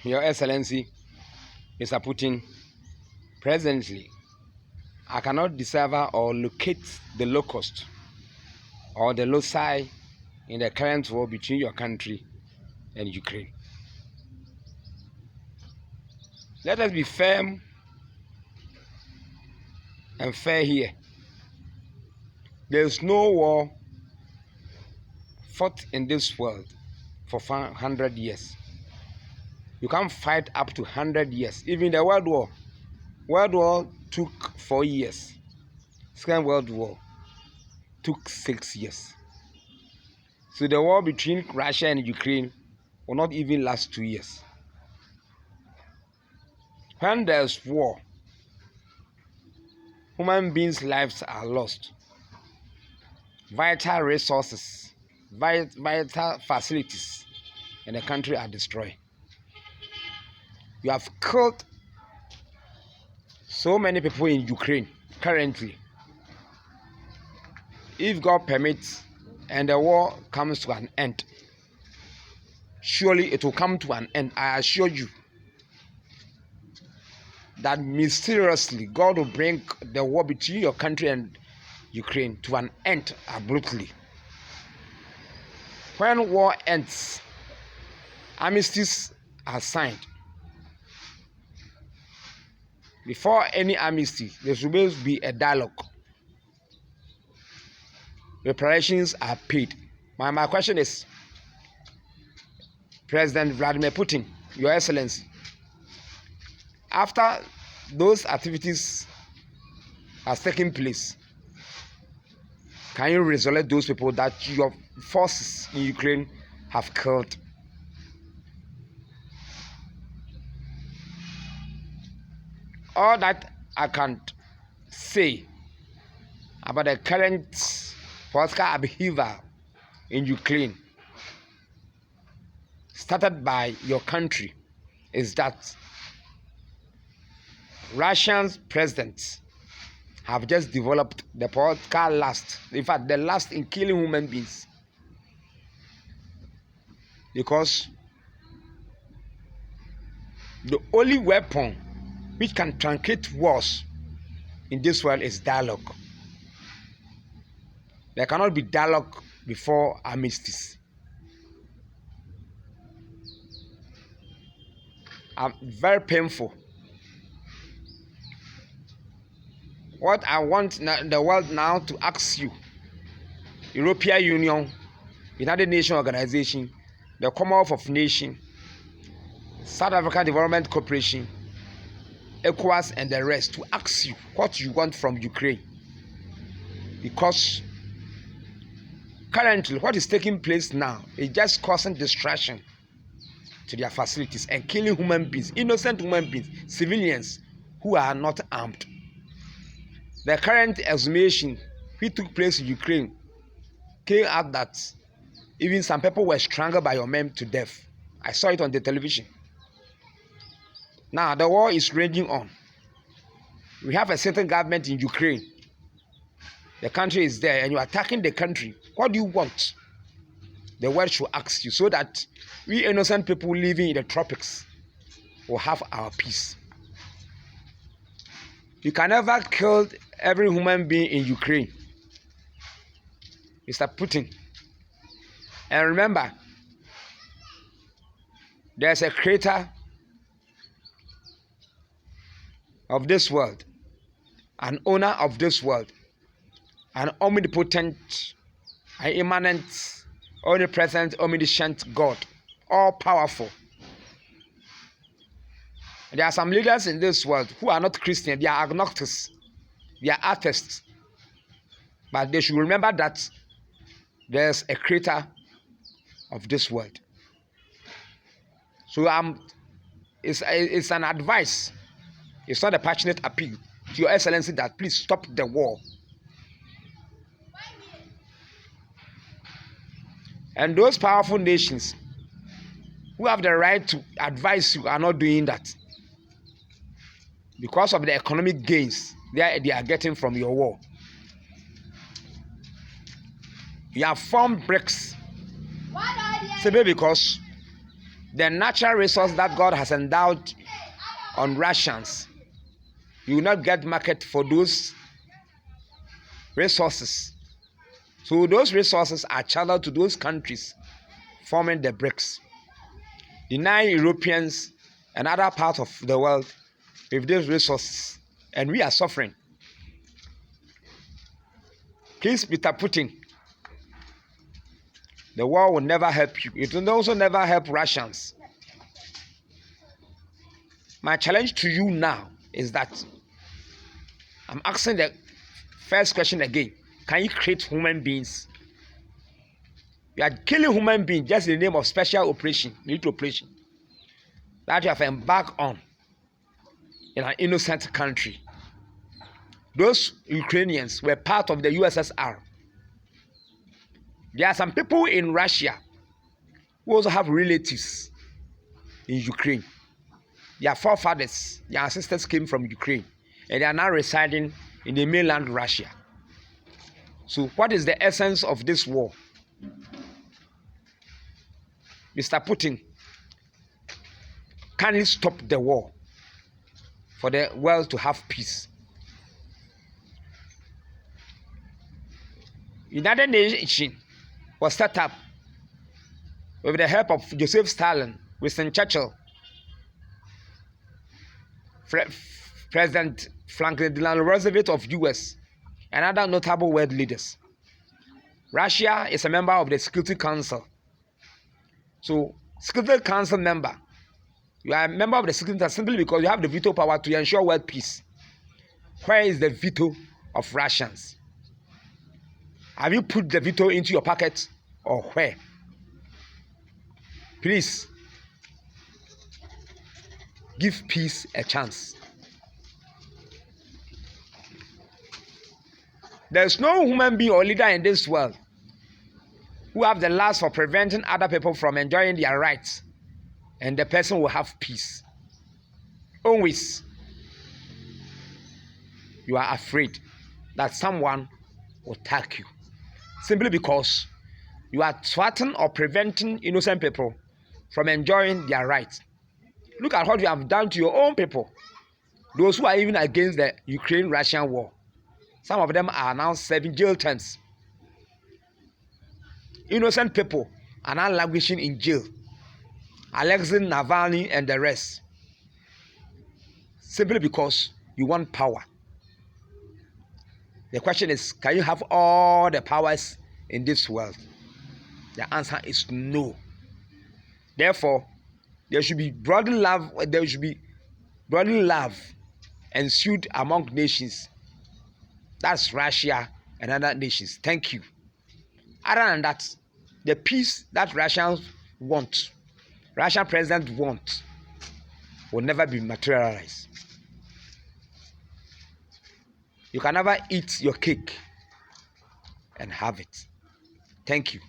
Your Excellency, Mr. Putin, presently, I cannot decipher or locate the locust or the loci in the current war between your country and Ukraine. Let us be firm and fair here. There is no war fought in this world for 100 years. You can't fight up to 100 years. Even the World War. World War took 4 years. Second World War took 6 years. So the war between Russia and Ukraine will not even last 2 years. When there's war, human beings' lives are lost. Vital resources, vital facilities in the country are destroyed. You have killed so many people in Ukraine currently. If God permits and the war comes to an end, surely it will come to an end. I assure you that mysteriously God will bring the war between your country and Ukraine to an end abruptly. When war ends, armistices are signed. Before any armistice, there should always be a dialogue. Reparations are paid. My question is, President Vladimir Putin, Your Excellency, after those activities has taken place, can you resolve those people that your forces in Ukraine have killed? All that I can say about the current political upheaval in Ukraine, started by your country, is that Russian presidents have just developed the political lust. In fact, the lust in killing human beings. Because the only weapon which can truncate wars in this world is dialogue. There cannot be dialogue before armistice. Very painful. What I want the world now to ask you, European Union, United Nations Organization, the Commonwealth of Nations, South African Development Corporation, ECOWAS and the rest, to ask you what you want from Ukraine. Because currently what is taking place now is just causing distraction to their facilities and killing human beings, innocent human beings, civilians who are not armed. The current exhumation which took place in Ukraine came out that even some people were strangled by your men to death. I saw it on the television. Now the war is raging on. We have a certain government in Ukraine. The country is there and you're attacking the country. What do you want? The world should ask you, so that we innocent people living in the tropics will have our peace. You can never kill every human being in Ukraine, Mr. Putin. And remember, there's a creator of this world, an owner of this world, an omnipotent, an immanent, omnipresent, omniscient God, all powerful. There are some leaders in this world who are not Christian, they are agnostics, they are atheists. But they should remember that there's a creator of this world. So it's an advice. It's not a passionate appeal to Your Excellency that please stop the war. And those powerful nations who have the right to advise you are not doing that because of the economic gains they are getting from your war. You have formed BRICS. Simply because the natural resource that God has endowed on Russians, you will not get market for those resources. So those resources are channeled to those countries forming the BRICS. The 9 Europeans and other parts of the world with these resources, and we are suffering. Please, Mr. Putin, the war will never help you. It will also never help Russians. My challenge to you now is that I'm asking the first question again. Can you create human beings? You are killing human beings just in the name of special operation, military operation, that you have embarked on in an innocent country. Those Ukrainians were part of the USSR. There are some people in Russia who also have relatives in Ukraine. Their forefathers, their ancestors came from Ukraine, and they are now residing in the mainland Russia. So what is the essence of this war? Mr. Putin, can you stop the war for the world to have peace? United Nations was set up with the help of Joseph Stalin, Winston Churchill, President Franklin Delano Roosevelt of US, and other notable world leaders. Russia is a member of the Security Council. So, Security Council member, you are a member of the Security Council simply because you have the veto power to ensure world peace. Where is the veto of Russians? Have you put the veto into your pocket or where? Please, give peace a chance. There is no human being or leader in this world who have the lust for preventing other people from enjoying their rights, and the person will have peace. Always, you are afraid that someone will attack you simply because you are threatening or preventing innocent people from enjoying their rights. Look at what you have done to your own people, those who are even against the Ukraine-Russian war. Some of them are now serving jail terms. Innocent people are now languishing in jail. Alexei Navalny and the rest. Simply because you want power. The question is, can you have all the powers in this world? The answer is no. Therefore, there should be brotherly love ensued among nations. That's Russia and other nations. Thank you. Other than that, the peace that Russians want, Russian president want, will never be materialized. You can never eat your cake and have it. Thank you.